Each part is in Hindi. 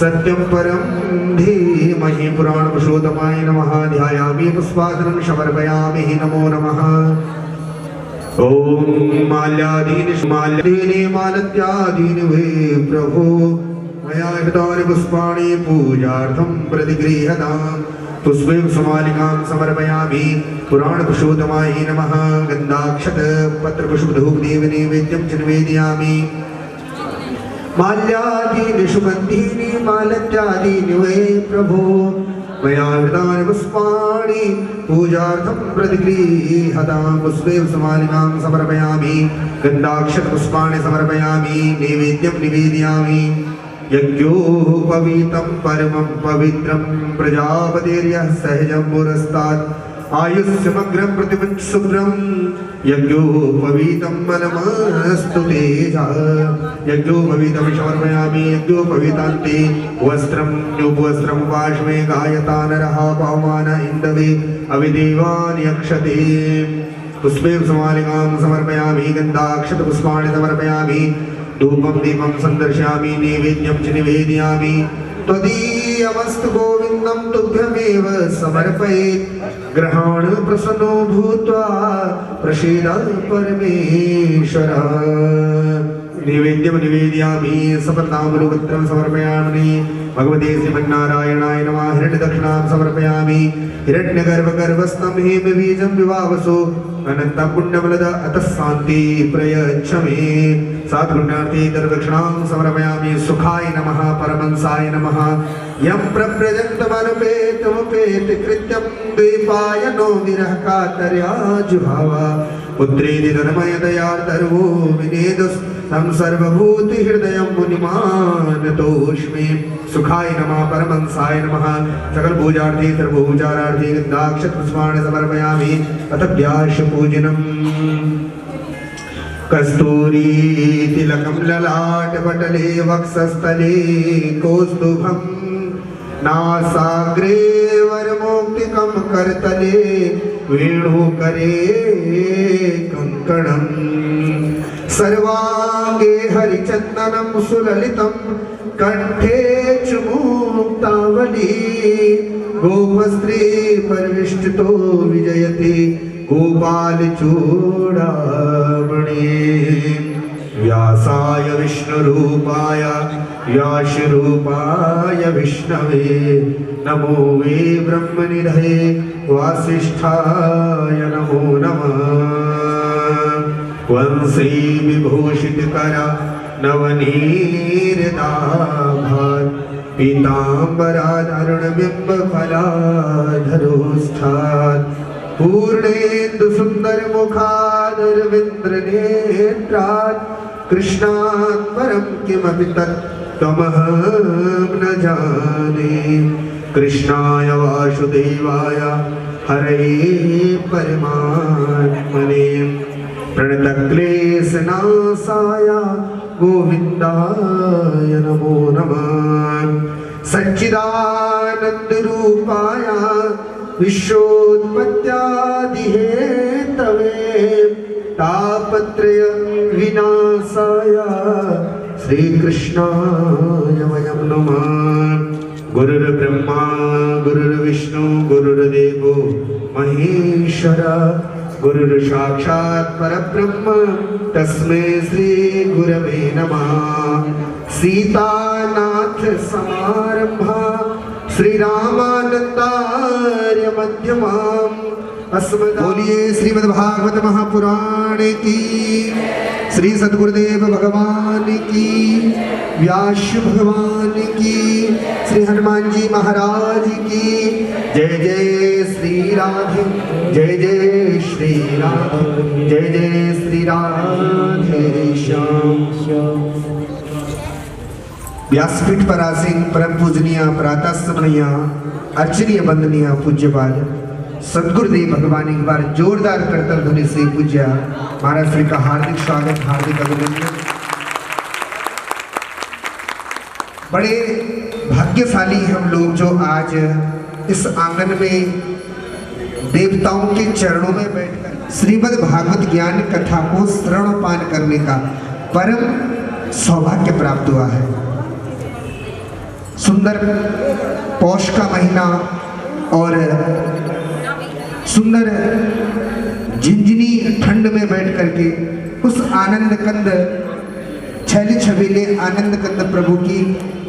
सत्यं परं धीमहि पुराणपुरुषोत्तमाय नमः। ध्यायामि पुष्पासनं समर्पयामि नमो नमः। ओम माल्यादीनि मालत्यादीनि वे प्रभो मया हृतानि पुष्पाणि पूजार्थं प्रतिगृह्यताम्। पुष्पे समालिकां समर्पयामि पुराणपुरुषोत्तमाय नमः। गन्धाक्षत पत्रपुष्पधूपदीपनैवेद्यं च निवेदयामि। माल्यादीनि सुगन्धीनि मालत्यादीनि वे प्रभो मया हृतानि पुष्पाणि पूजार्थं प्रतिगृह्यताम्। पुष्पे समालिकां समर्पयामि गन्धाक्षतपुष्पाणि समर्पयामि नैवेद्यं निवेदयामि। यज्ञोपवीतं परमं पवित्रं प्रजापतिर्यः सहजं पुरस्तात् आयुष्यमग्रं प्रतिमुञ्शुभ्रं यज्ञोपवीतं बलमस्तु तेजः। यज्ञोपवीतं समर्पयामि यज्ञोपवीतान्ते वस्त्रं उपवस्त्रं पार्श्वे गायता नरः पवमान इन्दवे अविदेवान् यक्षते। पुष्पे समालिकां समर्पयामि गन्धाक्षतपुष्पाणि समर्पयामि धूपं दीपं सन्दर्शयामि नैवेद्यं च निवेदयामि। त्वदीयमस्तु गोविन्दं तुभ्यमेव समर्पयेत् ग्रहाण प्रसन्नो भूत्वा प्रसीद परमेश्वर। नैवेद्यं निवेदयामि सपत्नामृतपत्रं समर्पयामि भगवते श्रीमन्नारायणाय नमः। हिरण्यदक्षिणां समर्पयामि हिरण्यगर्भगर्भस्थं हेमबीजं विवावसो अनन्तं पुण्यबलद अतः शान्ति प्रयच्छमे। सात्पुण्यार्थे दर्दक्षिणां समर्पयामि। सुखाय नमः परमंसाय नमः। यं प्रव्रजन्तमनुपेतमुपेत कृत्यं द्वीपायनो विरह कातर्याजुभाव पुत्रेति धर्मयदयार्दर्वो विनेदुस् तं सर्वभूतहृदयं मुनिमानतोऽस्मि। सुखाय नमः परमंसाय नमः। सकल पूजार्थे सर्वोपचारार्थे गन्धाक्षतपुष्पाणि समर्पयामि अथ व्यासपूजनम्। कस्तूरी तिलकं ललाटपटले वक्षस्थले कौस्तुभं नासाग्रे वरमौक्तिकं करतले वेणुकरे कङ्कणम्। सर्वांगे हरिचन्दनं सुललितं कंठे च मुक्तावली गोपस्त्री परिविष्टितो विजयते गोपालचूडामणि। व्यासाय विष्णुरूपाय व्यासरूपाय विष्णवे नमो वे ब्रह्मनिधये वासिष्ठाय नमो नमः। वंशी विभूषितकर नवनीरदाभार पीताम्बरादरुणबिम्बफलाधरोष्ठात् पूर्णेन्दु सुन्दर मुखादरविन्द्रनेत्रात् कृष्णात् परं किमपि तत् त्वमहं न जाने। कृष्णाय वासुदेवाय हरये परमात्मने प्रणतक्लेशनाशाय गोविन्दाय नमो नमः। सच्चिदानन्दरूपाय विश्वोत्पत्त्यादिहेतवे तापत्रय विनाशाय श्रीकृष्णाय वयं नमः। गुरुर्ब्रह्मा गुरुर्विष्णु गुरुर्देवो महेश्वर गुरुर्साक्षात् परब्रह्म तस्मै श्री गुरवे नमः। सीतानाथ समारंभा श्री रामानंदार्य मध्यमाम् अस्मद्। बोलिए श्रीमद् भागवत महापुराण की, श्री सद्गुरुदेव भगवान की, व्यास भगवान की, श्री हनुमान जी महाराज की जय। जय श्री राधे जय जय श्री राधे जय जय श्री राधे श्याम। व्यासपीठ पर आसीन परम पूजनीय प्रातः स्मरणीय अर्चनीय वंदनीय पूज्यपाद सद्गुरुदेव भगवान एक बार जोरदार करतल ध्वनि से पूज्य महाराज श्री का हार्दिक स्वागत हार्दिक अभिनंदन। बड़े भाग्यशाली हम लोग जो आज इस आंगन में देवताओं के चरणों में बैठकर श्रीमद् भागवत ज्ञान कथा को श्रवण पान करने का परम सौभाग्य प्राप्त हुआ है। सुंदर पौष का महीना और सुंदर झिंझिनी ठंड में बैठ करके उस आनंद कंद छैली छबीले आनंद कंद प्रभु की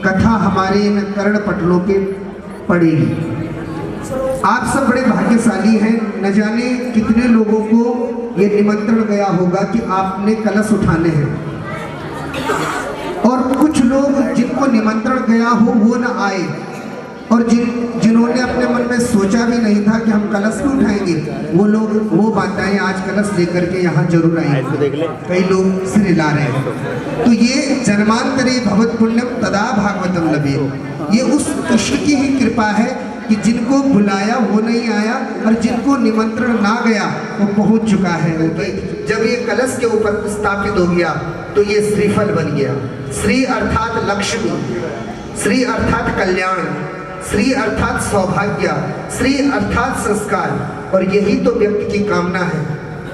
कथा हमारे इन कर्ण पटलों पे पड़ेगी। आप सब बड़े भाग्यशाली हैं। न जाने कितने लोगों को ये निमंत्रण गया होगा कि आपने कलश उठाने हैं, और कुछ लोग जिनको निमंत्रण गया हो वो न आए, और जिन्होंने अपने मन में सोचा भी नहीं था कि हम कलश भी उठाएंगे, वो लोग वो माताएं आज कलश लेकर के यहाँ जरूर आएंगे। कई लोग सिर हिला रहे हैं। तो ये जन्मांतरे भवत पुण्यम तदा भागवतम लभे, ये उस कृष्ण की ही कृपा है कि जिनको बुलाया वो नहीं आया, और जिनको निमंत्रण ना गया वो पहुंच चुका है। जब ये कलश के ऊपर स्थापित हो गया तो ये श्रीफल बन गया। श्री अर्थात लक्ष्मी, श्री अर्थात कल्याण, श्री अर्थात सौभाग्य, श्री अर्थात संस्कार, और यही तो व्यक्ति की कामना है।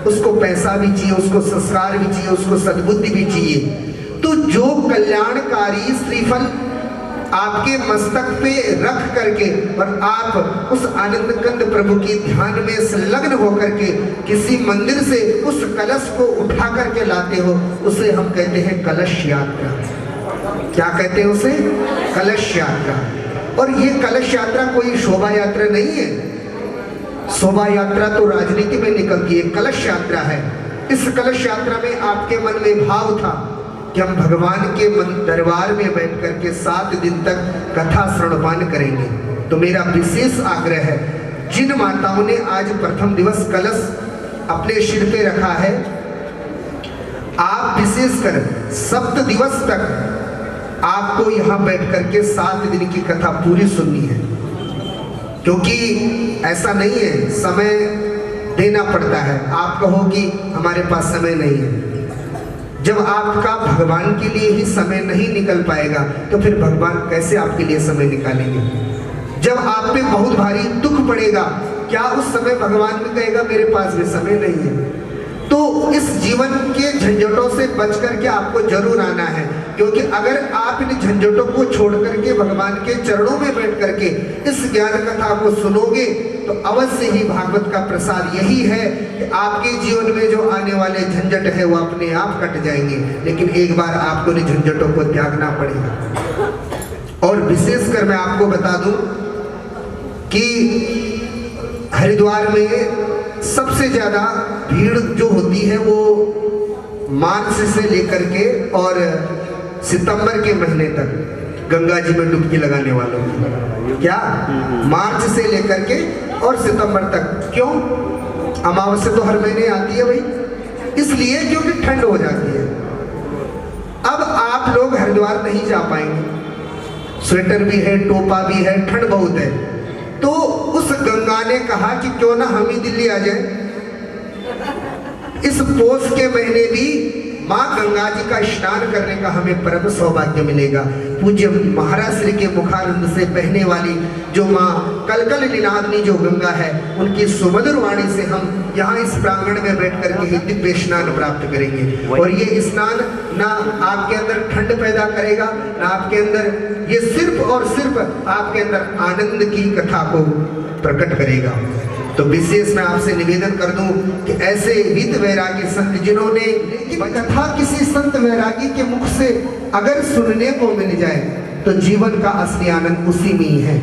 उसको पैसा भी चाहिए, उसको संस्कार भी चाहिए, उसको सद्बुद्धि भी चाहिए। तो जो कल्याणकारी श्रीफल आपके मस्तक पे रख करके और आप उस आनंद कंद प्रभु की ध्यान में संलग्न होकर के किसी मंदिर से उस कलश को उठा करके लाते हो, उसे हम कहते हैं कलश यात्रा। क्या कहते हैं उसे? कलश यात्रा। और ये कलश यात्रा कोई शोभा यात्रा नहीं है। शोभा यात्रा तो राजनीति में निकलती है, कलश यात्रा है। इस कलश यात्रा में आपके मन में भाव था कि हम भगवान के दरबार में बैठ करके 7 दिन तक कथा श्रवणपान करेंगे। तो मेरा विशेष आग्रह है, जिन माताओं ने आज प्रथम दिवस कलश अपने सिर पे रखा है, आप विशेषकर 7 दिवस तक आपको यहाँ बैठ करके 7 दिन की कथा पूरी सुननी है। क्योंकि ऐसा नहीं है, समय देना पड़ता है। आप कहो कि हमारे पास समय नहीं है। जब आपका भगवान के लिए ही समय नहीं निकल पाएगा तो फिर भगवान कैसे आपके लिए समय निकालेंगे? जब आप पे बहुत भारी दुख पड़ेगा, क्या उस समय भगवान भी कहेगा मेरे पास भी समय नहीं है? तो इस जीवन के झंझटों से बच करके आपको जरूर आना है। क्योंकि अगर आप इन झंझटों को छोड़ करके भगवान के चरणों में बैठ करके इस ज्ञान कथा को सुनोगे तो अवश्य ही भागवत का प्रसाद यही है कि आपके जीवन में जो आने वाले झंझट है वो अपने आप कट जाएंगे। लेकिन एक बार आपको इन झंझटों को त्यागना पड़ेगा। और विशेषकर मैं आपको बता दूं कि हरिद्वार में सबसे ज्यादा भीड़ जो होती है वो मार्च से लेकर के और सितंबर के महीने तक गंगा जी में डुबकी लगाने वालों की। क्या? मार्च से लेकर के और सितंबर तक। क्यों? अमावस्या तो हर महीने आती है भाई, इसलिए क्योंकि ठंड हो जाती है। अब आप लोग हरिद्वार नहीं जा पाएंगे, स्वेटर भी है, टोपा भी है, ठंड बहुत है। तो उस गंगा ने कहा कि क्यों ना हम ही दिल्ली आ जाए। इस पोष के महीने भी माँ गंगा जी का स्नान करने का हमें परम सौभाग्य मिलेगा। पूज्य महाराज श्री के मुखारविंद से बहने वाली जो माँ कलकल लीलाधनी जो गंगा है, उनकी सुमधुर वाणी से हम यहाँ इस प्रांगण में बैठ करके ही दिव्य स्नान प्राप्त करेंगे। और ये स्नान ना आपके अंदर ठंड पैदा करेगा, ना आपके अंदर, ये सिर्फ और सिर्फ आपके अंदर आनंद की कथा को प्रकट करेगा। तो विशेष मैं आपसे निवेदन कर दूं कि ऐसे हित वैरागी संत जिन्होंने कथा किसी संत वैरागी के मुख से अगर सुनने को मिल जाए तो जीवन का असली आनंद उसी में ही है।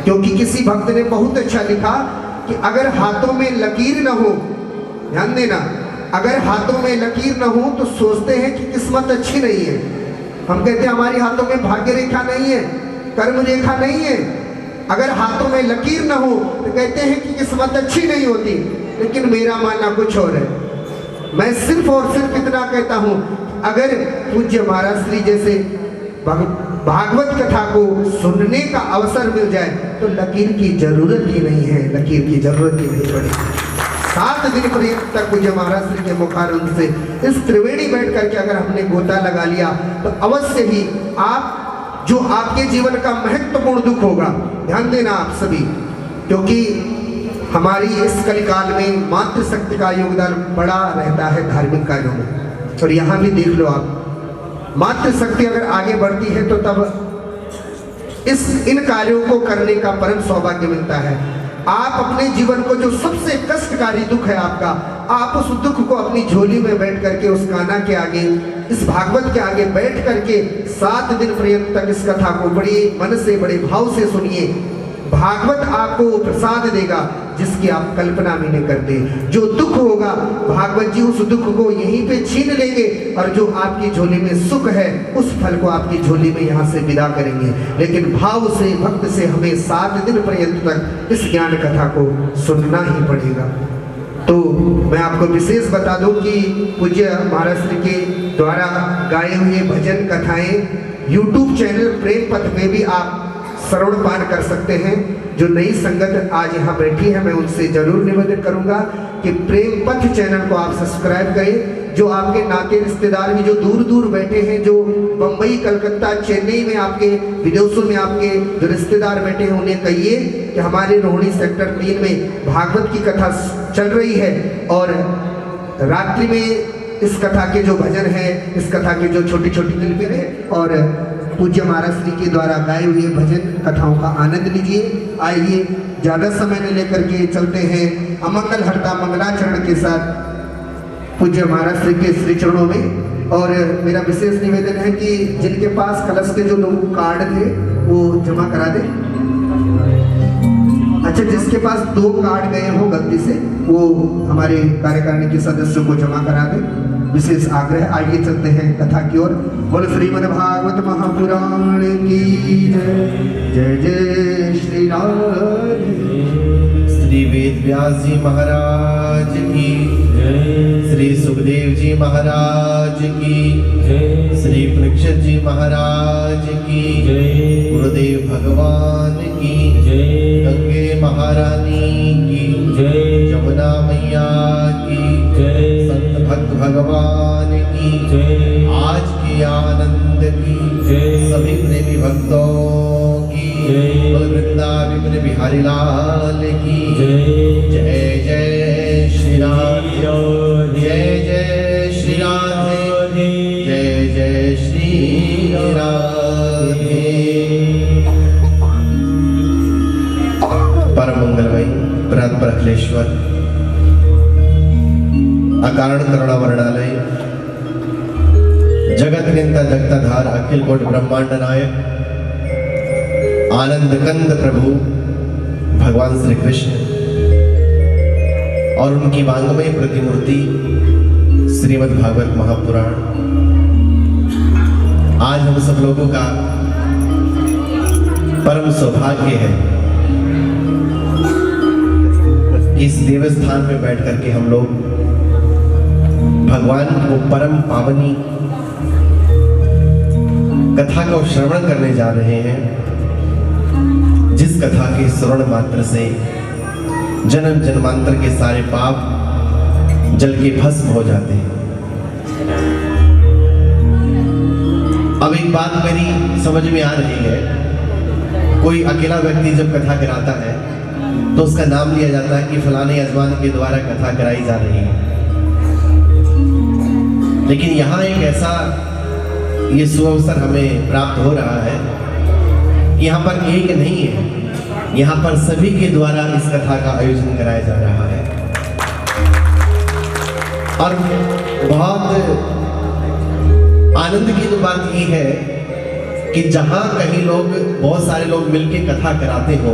क्योंकि किसी भक्त ने बहुत अच्छा लिखा कि अगर हाथों में लकीर न हो, ध्यान देना, अगर हाथों में लकीर न हो तो सोचते हैं कि किस्मत अच्छी नहीं है। हम कहते हैं हमारी हाथों में भाग्य रेखा नहीं है, कर्म रेखा नहीं है। अगर हाथों में लकीर न हो तो कहते हैं कि किस्मत अच्छी नहीं होती। लेकिन मेरा मानना कुछ और है। मैं सिर्फ और सिर्फ इतना कहता हूं, अगर पूज्य महाराज श्री जैसे भागवत कथा को सुनने का अवसर मिल जाए तो लकीर की जरूरत ही नहीं है, लकीर की जरूरत ही नहीं पड़ेगी। 7 दिन पर्यंत तक पूज्य महाराज श्री के मुखारविंद से इस त्रिवेणी बैठ करके अगर हमने गोता लगा लिया तो अवश्य ही आप जो आपके जीवन का महत्वपूर्ण दुख होगा, ध्यान देना आप सभी, क्योंकि हमारी इस कलिकाल में मातृशक्ति का योगदान बड़ा रहता है धार्मिक कार्यों में। और यहाँ भी देख लो आप, मातृशक्ति अगर आगे बढ़ती है तो तब इन कार्यों को करने का परम सौभाग्य मिलता है। आप अपने जीवन को जो सबसे कष्टकारी दुख है आपका, आप उस दुख को अपनी झोली में बैठ करके उस कान्हा के आगे, इस भागवत के आगे बैठ करके 7 दिन पर्यंत तक इस कथा को बड़े मन से, बड़े भाव से सुनिए। भागवत आपको प्रसाद देगा जिसकी आप कल्पना भी नहीं करते। जो दुख होगा भागवत जी उस दुख को यहीं पे छीन लेंगे, और जो आपकी झोली में सुख है उस फल को आपकी झोली में यहाँ से विदा करेंगे। लेकिन भाव से, भक्त से हमें 7 दिन पर्यंत तक इस ज्ञान कथा को सुनना ही पड़ेगा। तो मैं आपको विशेष बता दूं कि पूज्य महाराज श्री के द्वारा गाए हुए भजन कथाएं YouTube चैनल प्रेम पथ में भी आप श्रवण पान कर सकते हैं। जो नई संगत आज यहाँ बैठी है, मैं उनसे जरूर निवेदन करूंगा कि प्रेम पथ चैनल को आप सब्सक्राइब करें। जो आपके नाते रिश्तेदार भी जो दूर दूर बैठे हैं, जो बम्बई, कलकत्ता, चेन्नई में, आपके विदेशों में आपके जो रिश्तेदार बैठे हैं, उन्हें कहिए कि हमारे रोहिणी सेक्टर 3 में भागवत की कथा चल रही है, और रात्रि में इस कथा के जो भजन है, इस कथा के जो छोटी छोटी क्लिपें हैं, और पूज्य महाराज श्री के द्वारा गाए हुए भजन कथाओं का आनंद लीजिए। आइए ज़्यादा समय न लेकर के चलते हैं अमंगल हरता मंगलाचरण के साथ पूज्य महाराज श्री के श्री चरणों में। और मेरा विशेष निवेदन है कि जिनके पास कलश के जो लोग कार्ड थे वो जमा करा दें। अच्छा, जिसके पास 2 कार्ड गए हो गलती से, वो हमारे कार्यकारिणी के सदस्यों को जमा करा दें, विशेष आग्रह। आइए चलते हैं कथा की ओर। बोल श्रीमद् भागवत महापुराण की जय। जय जय श्री राधे। श्री वेद व्यास जी महाराज की जय। श्री सुखदेव जी महाराज की जय। श्री परीक्षित जी महाराज की जय। गुरुदेव भगवान की जय। गंगे महारानी की जय। जमुना मैया की जय। संत भक्त भगवान की जय। आज के आनंद की जय। सभी प्रेमी भक्तों की जय। वृंदावन बिहारी लाल की जय। जय जय श्री राधे। जय जय श्री राधे। जय जय श्री राधे। परम मंगलमय प्राण अखिलेश्वर अकारण करुणा वर्णालय जगत निंता जगताधार अखिल कोट ब्रह्मांड नायक आनंद कंद प्रभु भगवान श्री कृष्ण और उनकी वांगमय प्रतिमूर्ति श्रीमद् भागवत महापुराण आज हम सब लोगों का परम सौभाग्य है। इस देवस्थान में बैठ करके हम लोग भगवान को परम पावनी कथा को श्रवण करने जा रहे हैं, जिस कथा के श्रवण मात्र से जन्म जन्मांतर के सारे पाप जल के भस्म हो जाते हैं। अब एक बात मेरी समझ में आ रही है, कोई अकेला व्यक्ति जब कथा कराता है तो उसका नाम लिया जाता है कि फलाने यजमान के द्वारा कथा कराई जा रही है। लेकिन यहाँ एक ऐसा ये सुअवसर हमें प्राप्त हो रहा है, यहाँ पर एक नहीं है, यहाँ पर सभी के द्वारा इस कथा का आयोजन कराया जा रहा है। और बहुत आनंद की तो बात ये है कि जहाँ कहीं लोग, बहुत सारे लोग मिलके कथा कराते हो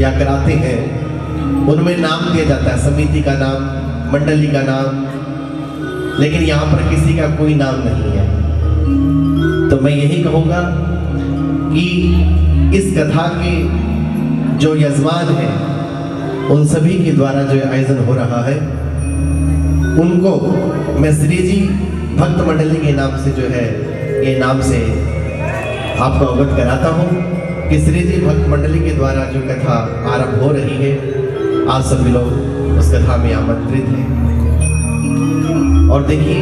या कराते हैं, उनमें नाम दिया जाता है, समिति का नाम, मंडली का नाम, लेकिन यहाँ पर किसी का कोई नाम नहीं है। तो मैं यही कहूँगा कि इस कथा के जो यजमान हैं, उन सभी के द्वारा जो आयोजन हो रहा है, उनको मैं श्री जी भक्त मंडली के नाम से जो है, ये नाम से आपको अवगत कराता हूँ कि श्री जी भक्त मंडली के द्वारा जो कथा आरंभ हो रही है, आप सभी लोग उस कथा में आमंत्रित हैं। और देखिए,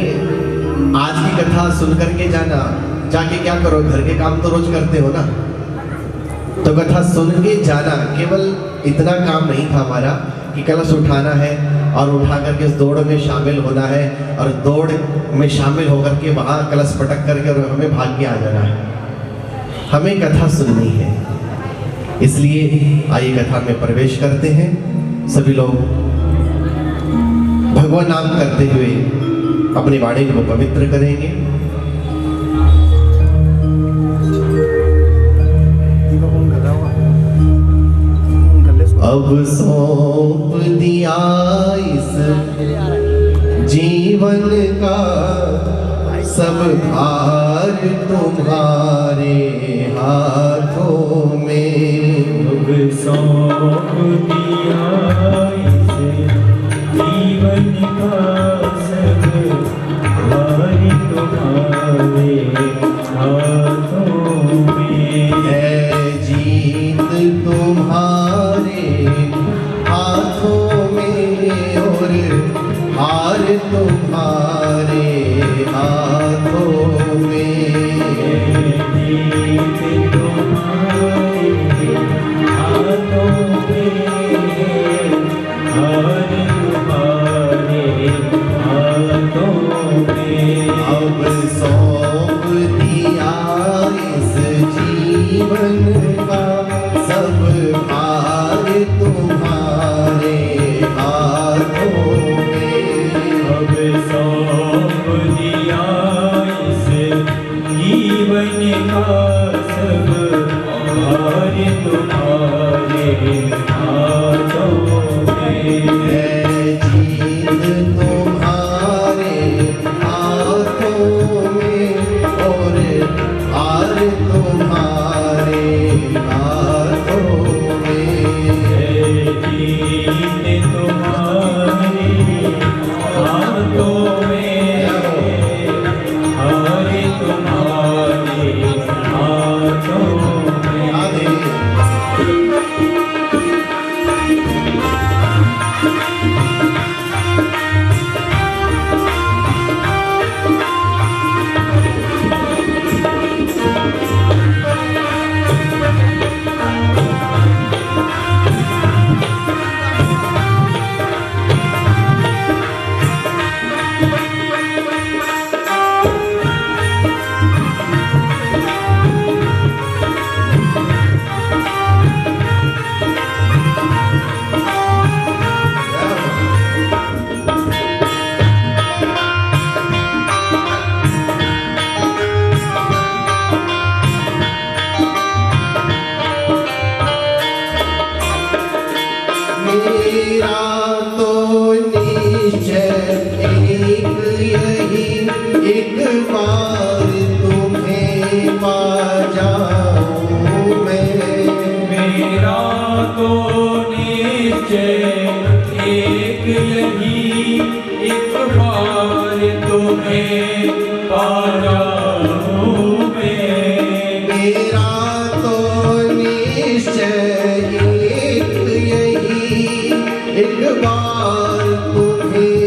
आज की कथा सुन करके जाना, जाके क्या करो, घर के काम तो रोज करते हो ना, तो कथा सुन के जाना केवल इतना काम नहीं था हमारा कि कलश उठाना है और उठा करके उस दौड़ में शामिल होना है, और दौड़ में शामिल होकर के वहाँ कलश पटक करके और हमें भाग के आ जाना है। हमें कथा सुननी है। इसलिए आइए कथा में प्रवेश करते हैं। सभी लोग भगवान नाम करते हुए अपनी वाणी को पवित्र करेंगे। अब सौंप दिया इस जीवन का सब भार तुम्हारे हाथों में। अब सौंप दिया इस जीवन का सब भार तुम्हारे हाथों में। है जीत तुम्हारे हाथों में और हार तुम्हारे हाथों में। जीत तुम्हारे हाथों में, हार तुम्हारे हाथों में। अब सौंप दिया इस जीवन का सब भार तुम्हारे हाथों में। अब सौंप दिया इस जीवन का सब भार तुम्हारे हाथों में। है जीत तुम्हारे हाथों में और हार तुम्हारे हाथों में। जीत तुम्हारे हाथों में, हार तुम्हारे हाथों में। आदि मेरा तो निश्चय एक यही, एक बार तुम्हें पा जाऊं मैं। मेरा तो निश्चय एक यही, एक बार तुम्हें पा जाऊं मैं। मेरा तो निश्चय एक यही, एक बार तुम्हें